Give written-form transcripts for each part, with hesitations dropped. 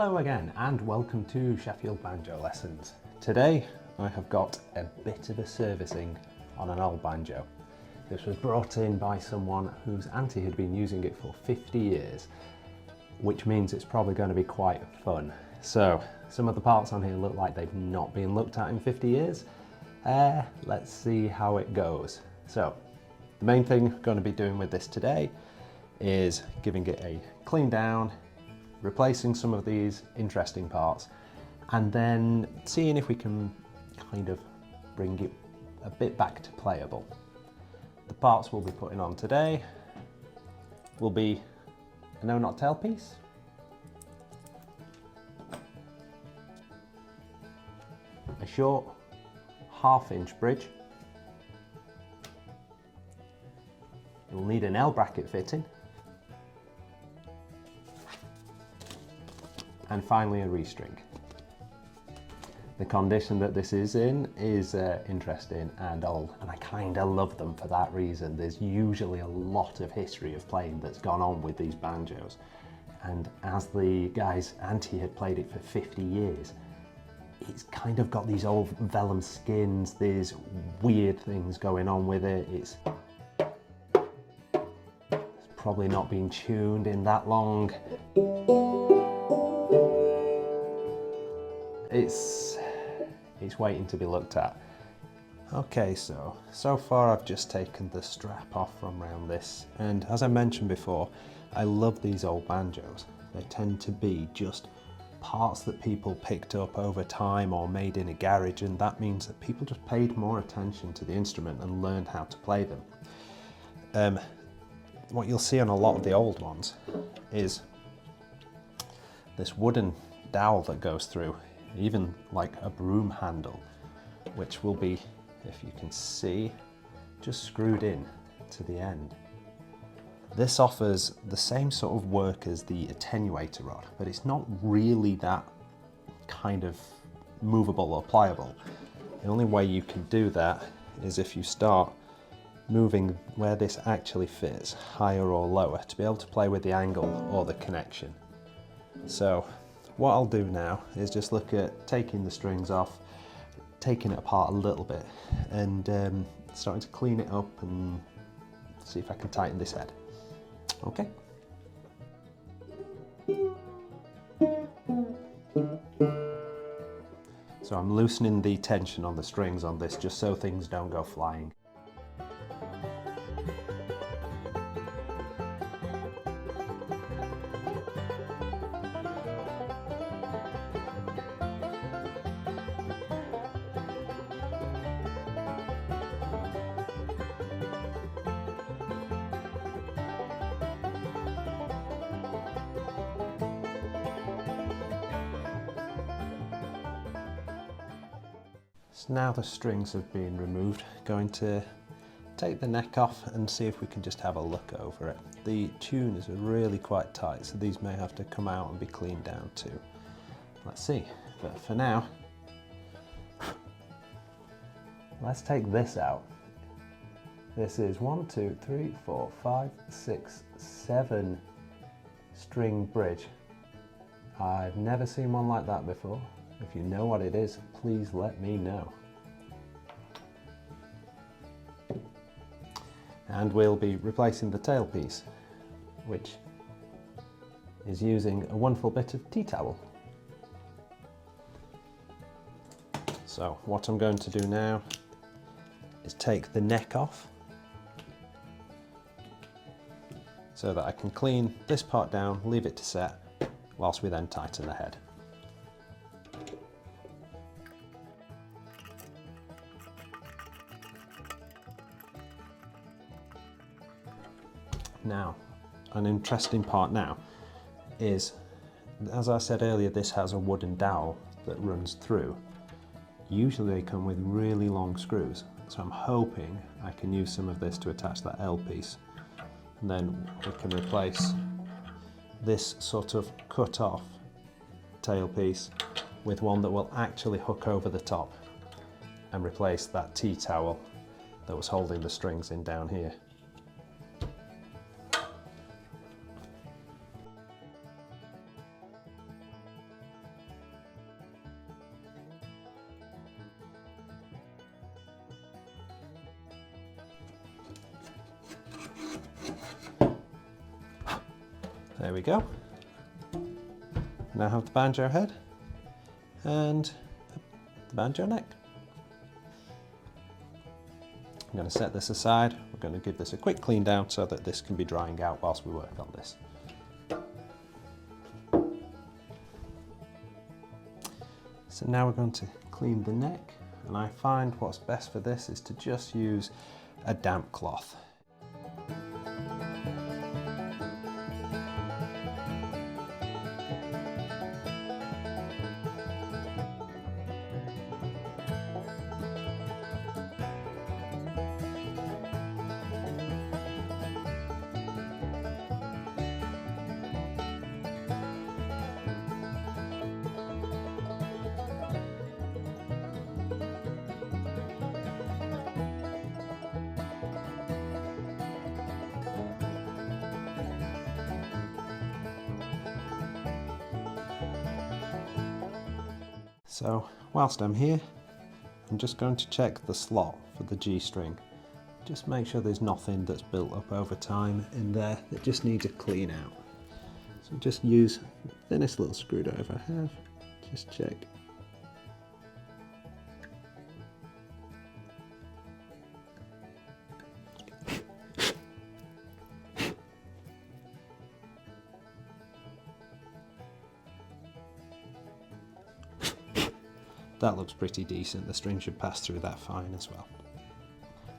Hello again and welcome to Sheffield Banjo Lessons. Today I have got a bit of a servicing on an old banjo. This was brought in by someone whose auntie had been using it for 50 years, which means it's probably going to be quite fun. So some of the parts on here look like they've not been looked at in 50 years. Let's see how it goes. So the main thing I'm going to be doing with this today is giving it a clean down, replacing some of these interesting parts, and then seeing if we can kind of bring it a bit back to playable. The parts we'll be putting on today will be a no knot tailpiece, a short 1/2 inch bridge, you'll need an L bracket fitting, and finally a restring. The condition that this is in is interesting and old, and I kind of love them for that reason. There's usually a lot of history of playing that's gone on with these banjos, and as the guy's auntie had played it for 50 years, it's kind of got these old vellum skins, there's weird things going on with it. It's probably not been tuned in that long. It's waiting to be looked at. Okay, so far I've just taken the strap off from around this, and as I mentioned before, I love these old banjos. They tend to be just parts that people picked up over time or made in a garage, and that means that people just paid more attention to the instrument and learned how to play them. What you'll see on a lot of the old ones is this wooden dowel that goes through, even like a broom handle, which will be, if you can see, just screwed in to the end. This offers the same sort of work as the attenuator rod, but it's not really that kind of movable or pliable. The only way you can do that is if you start moving where this actually fits, higher or lower, to be able to play with the angle or the connection. So what I'll do now is just look at taking the strings off, taking it apart a little bit, and starting to clean it up and see if I can tighten this head. Okay. So I'm loosening the tension on the strings on this just so things don't go flying. So now the strings have been removed, going to take the neck off and see if we can just have a look over it. The tuners are really quite tight, so these may have to come out and be cleaned down too. Let's see, but for now, let's take this out. This is 1, 2, 3, 4, 5, 6, 7 string bridge. I've never seen one like that before. If you know what it is, please let me know. And we'll be replacing the tailpiece, which is using a wonderful bit of tea towel. So what I'm going to do now is take the neck off so that I can clean this part down, leave it to set, whilst we then tighten the head. Now, an interesting part now is, as I said earlier, this has a wooden dowel that runs through. Usually they come with really long screws, so I'm hoping I can use some of this to attach that L piece, and then we can replace this sort of cut off tailpiece with one that will actually hook over the top and replace that tea towel that was holding the strings in down here. There we go. Now I have the banjo head and the banjo neck. I'm going to set this aside. We're going to give this a quick clean down so that this can be drying out whilst we work on this. So now we're going to clean the neck, and I find what's best for this is to just use a damp cloth. So whilst I'm here, I'm just going to check the slot for the G string. Just make sure there's nothing that's built up over time in there that just needs a clean out. So just use the thinnest little screwdriver I have, just check. That looks pretty decent, the string should pass through that fine as well.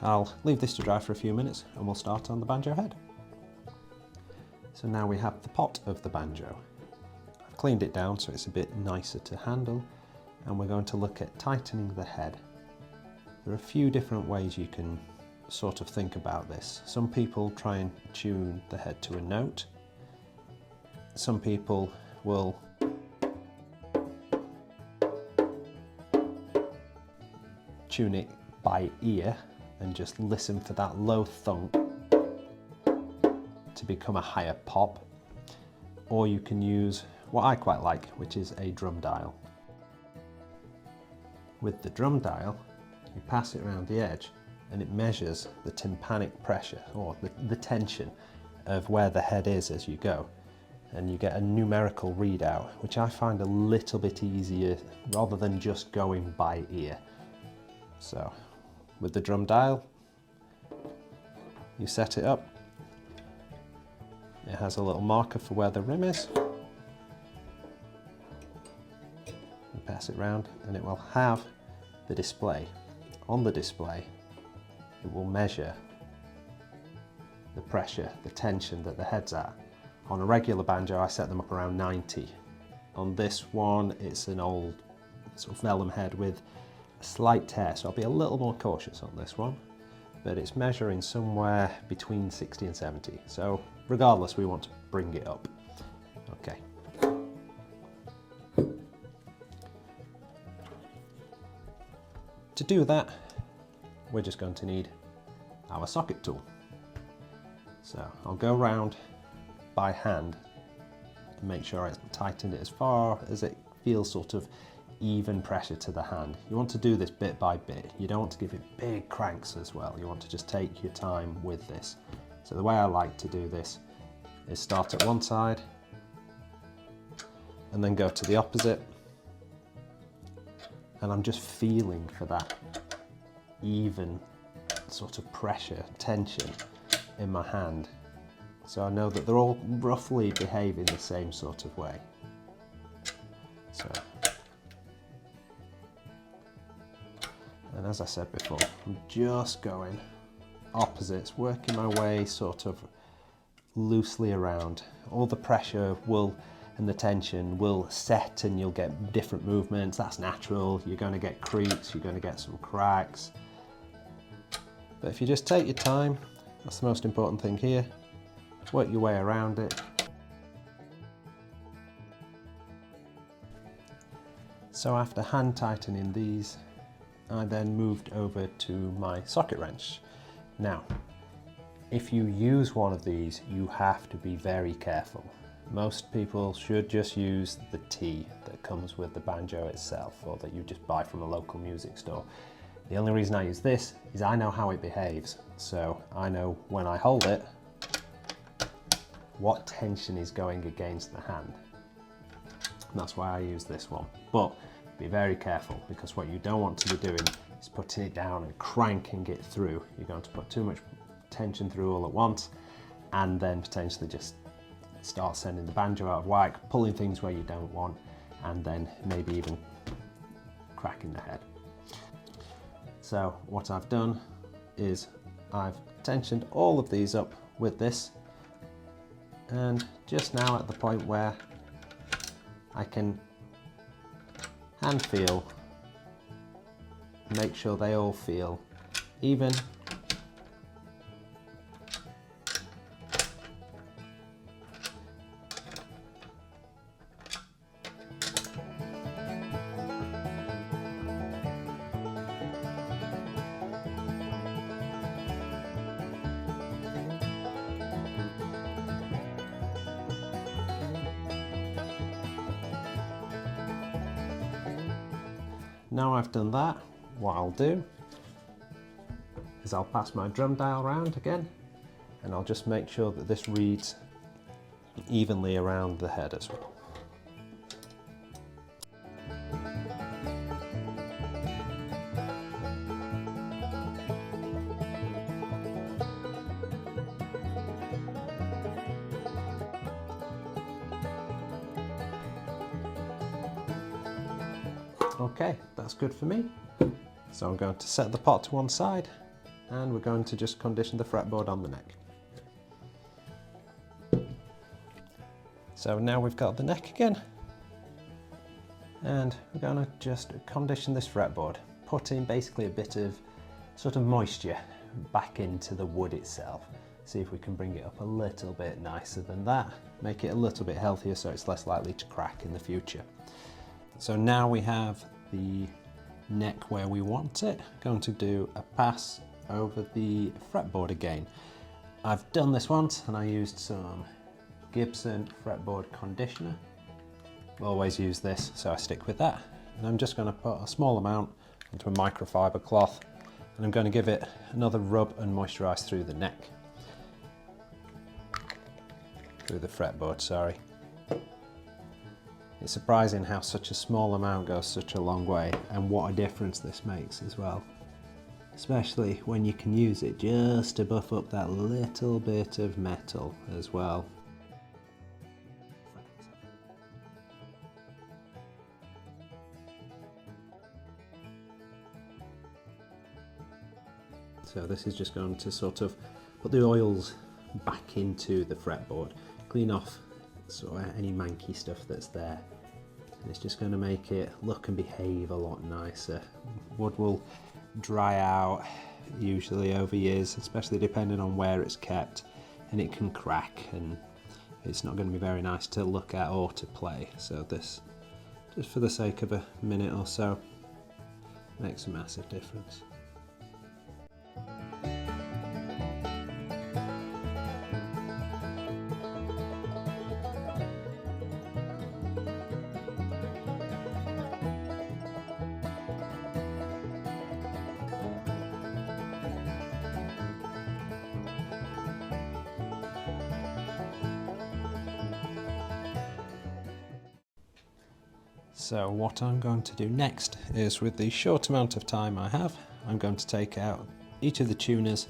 I'll leave this to dry for a few minutes and we'll start on the banjo head. So now we have the pot of the banjo. I've cleaned it down so it's a bit nicer to handle, and we're going to look at tightening the head. There are a few different ways you can sort of think about this. Some people try and tune the head to a note. Some people will tune it by ear and just listen for that low thunk to become a higher pop. Or you can use what I quite like, which is a drum dial. With the drum dial, you pass it around the edge and it measures the tympanic pressure, or the tension of where the head is as you go. And you get a numerical readout, which I find a little bit easier rather than just going by ear. So with the drum dial, you set it up. It has a little marker for where the rim is. You pass it round and it will have the display. On the display, it will measure the pressure, the tension that the head's at. On a regular banjo, I set them up around 90. On this one, it's an old sort of vellum head with a slight tear, so I'll be a little more cautious on this one, but it's measuring somewhere between 60 and 70. So regardless, we want to bring it up. Okay. To do that, we're just going to need our socket tool. So I'll go round by hand and make sure I tighten it as far as it feels sort of even pressure to the hand. You want to do this bit by bit. You don't want to give it big cranks as well. You want to just take your time with this. So the way I like to do this is start at one side and then go to the opposite. And I'm just feeling for that even sort of pressure, tension in my hand. So I know that they're all roughly behaving the same sort of way. So, and as I said before, I'm just going opposites, working my way sort of loosely around. All the pressure will and the tension will set and you'll get different movements. That's natural. You're going to get creaks, you're going to get some cracks. But if you just take your time, that's the most important thing here. Work your way around it. So after hand tightening these, I then moved over to my socket wrench. Now, if you use one of these, you have to be very careful. Most people should just use the T that comes with the banjo itself, or that you just buy from a local music store. The only reason I use this is I know how it behaves. So I know when I hold it, what tension is going against the hand. And that's why I use this one. But be very careful, because what you don't want to be doing is putting it down and cranking it through. You're going to put too much tension through all at once, and then potentially just start sending the banjo out of whack, pulling things where you don't want, and then maybe even cracking the head. So what I've done is I've tensioned all of these up with this, and just now at the point where I can hand feel, make sure they all feel even. Now I've done that, what I'll do is I'll pass my drum dial round again, and I'll just make sure that this reads evenly around the head as well. Okay, that's good for me. So I'm going to set the pot to one side, and we're going to just condition the fretboard on the neck. So now we've got the neck again, and we're going to just condition this fretboard, putting basically a bit of sort of moisture back into the wood itself. See if we can bring it up a little bit nicer than that, make it a little bit healthier so it's less likely to crack in the future. So now we have the neck where we want it. Going to do a pass over the fretboard again. I've done this once and I used some Gibson fretboard conditioner. Always use this, so I stick with that. And I'm just going to put a small amount into a microfiber cloth, and I'm going to give it another rub and moisturise through the neck. Through the fretboard, sorry. It's surprising how such a small amount goes such a long way, and what a difference this makes as well. Especially when you can use it just to buff up that little bit of metal as well. So this is just going to sort of put the oils back into the fretboard, clean off sort of any manky stuff that's there, and it's just going to make it look and behave a lot nicer. Wood will dry out usually over years, especially depending on where it's kept, and it can crack and it's not going to be very nice to look at or to play. So this, just for the sake of a minute or so, makes a massive difference. So what I'm going to do next is, with the short amount of time I have, I'm going to take out each of the tuners,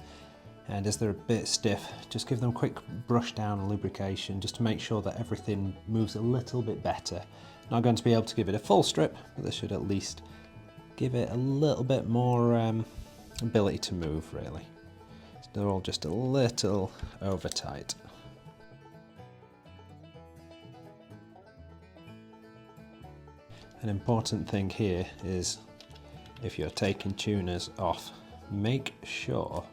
and as they're a bit stiff, just give them a quick brush down and lubrication just to make sure that everything moves a little bit better. Not going to be able to give it a full strip, but this should at least give it a little bit more ability to move, really. So they're all just a little over tight. An important thing here is, if you're taking tuners off, make sure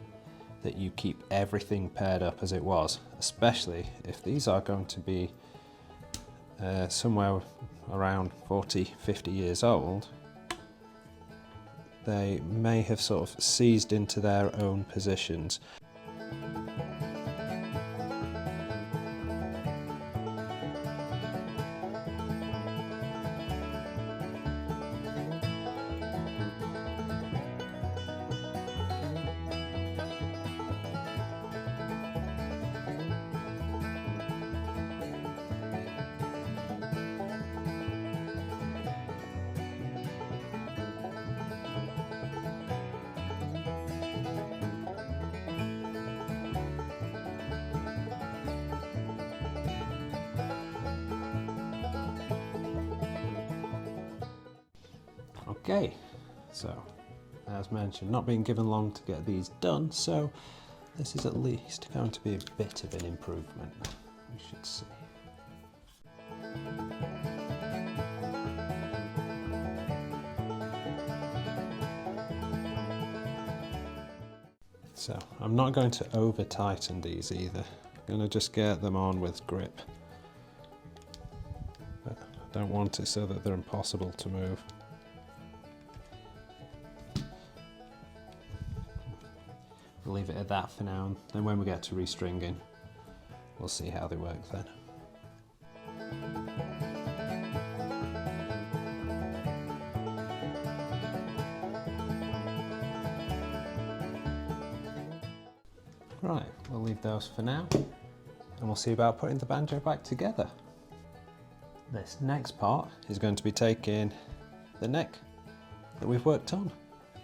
that you keep everything paired up as it was, especially if these are going to be somewhere around 40-50 years old. They may have sort of seized into their own positions. Okay, so as mentioned, not being given long to get these done, so this is at least going to be a bit of an improvement, we should see. So I'm not going to over tighten these either. I'm going to just get them on with grip. But I don't want it so that they're impossible to move. We'll leave it at that for now, and then when we get to restringing, we'll see how they work then. Right, we'll leave those for now, and we'll see about putting the banjo back together. This next part is going to be taking the neck that we've worked on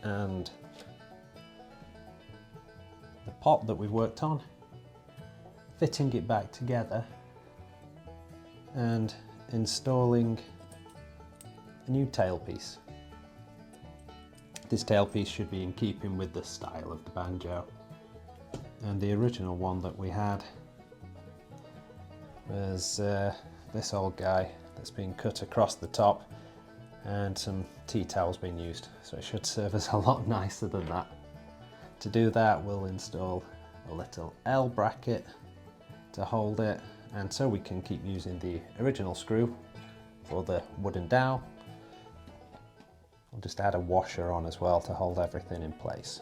and the pot that we've worked on, fitting it back together and installing a new tailpiece. This tailpiece should be in keeping with the style of the banjo. And the original one that we had was this old guy that's been cut across the top and some tea towels being used. So it should serve us a lot nicer than that. To do that, we'll install a little L bracket to hold it, and so we can keep using the original screw for the wooden dowel. We'll just add a washer on as well to hold everything in place.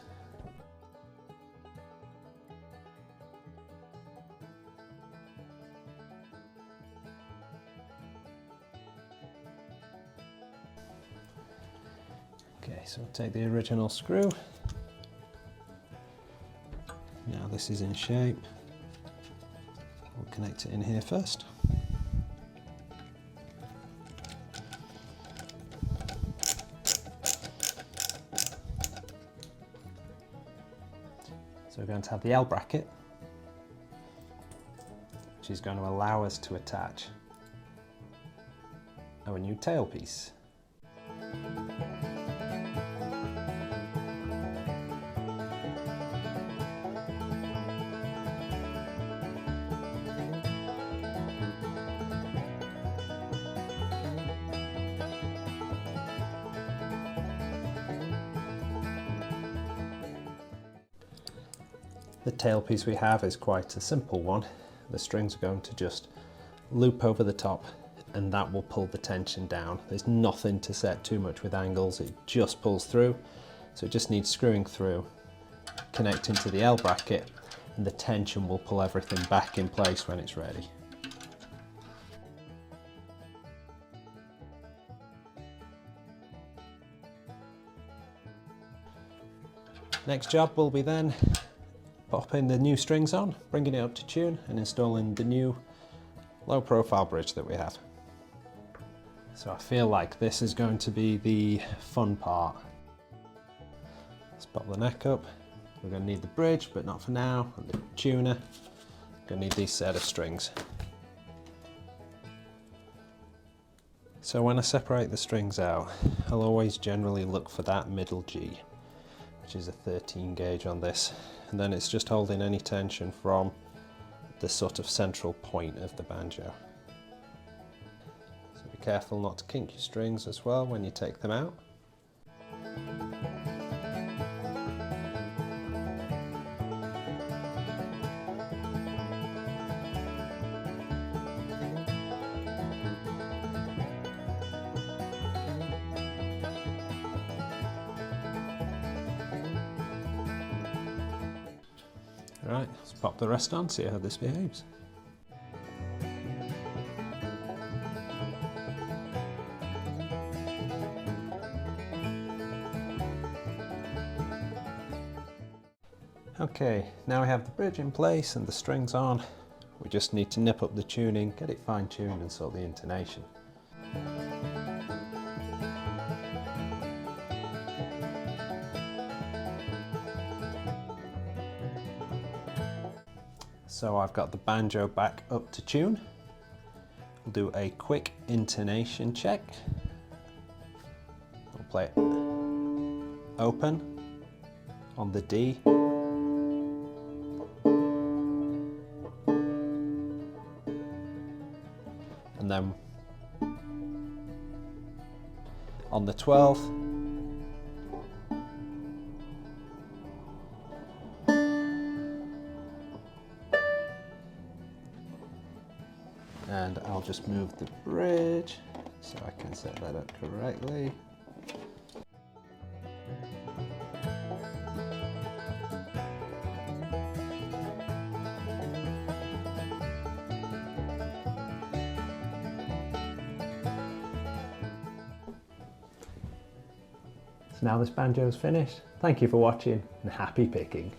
Okay, so we'll take the original screw. Now this is in shape. We'll connect it in here first. So we're going to have the L bracket, which is going to allow us to attach our new tailpiece. The tailpiece we have is quite a simple one. The strings are going to just loop over the top and that will pull the tension down. There's nothing to set too much with angles, it just pulls through. So it just needs screwing through, connecting to the L bracket, and the tension will pull everything back in place when it's ready. Next job will be then popping the new strings on, bringing it up to tune, and installing the new low profile bridge that we have. So I feel like this is going to be the fun part. Let's pop the neck up. We're going to need the bridge, but not for now, and the tuner. We're going to need these set of strings. So when I separate the strings out, I'll always generally look for that middle G, which is a 13 gauge on this, and then it's just holding any tension from the sort of central point of the banjo. So be careful not to kink your strings as well when you take them out. Right, let's pop the rest on, see how this behaves. Okay, now we have the bridge in place and the strings on. We just need to nip up the tuning, get it fine-tuned and sort the intonation. So I've got the banjo back up to tune. We'll do a quick intonation check. I'll play open on the D, and then on the 12th, and I'll just move the bridge so I can set that up correctly. So now this banjo is finished. Thank you for watching and happy picking.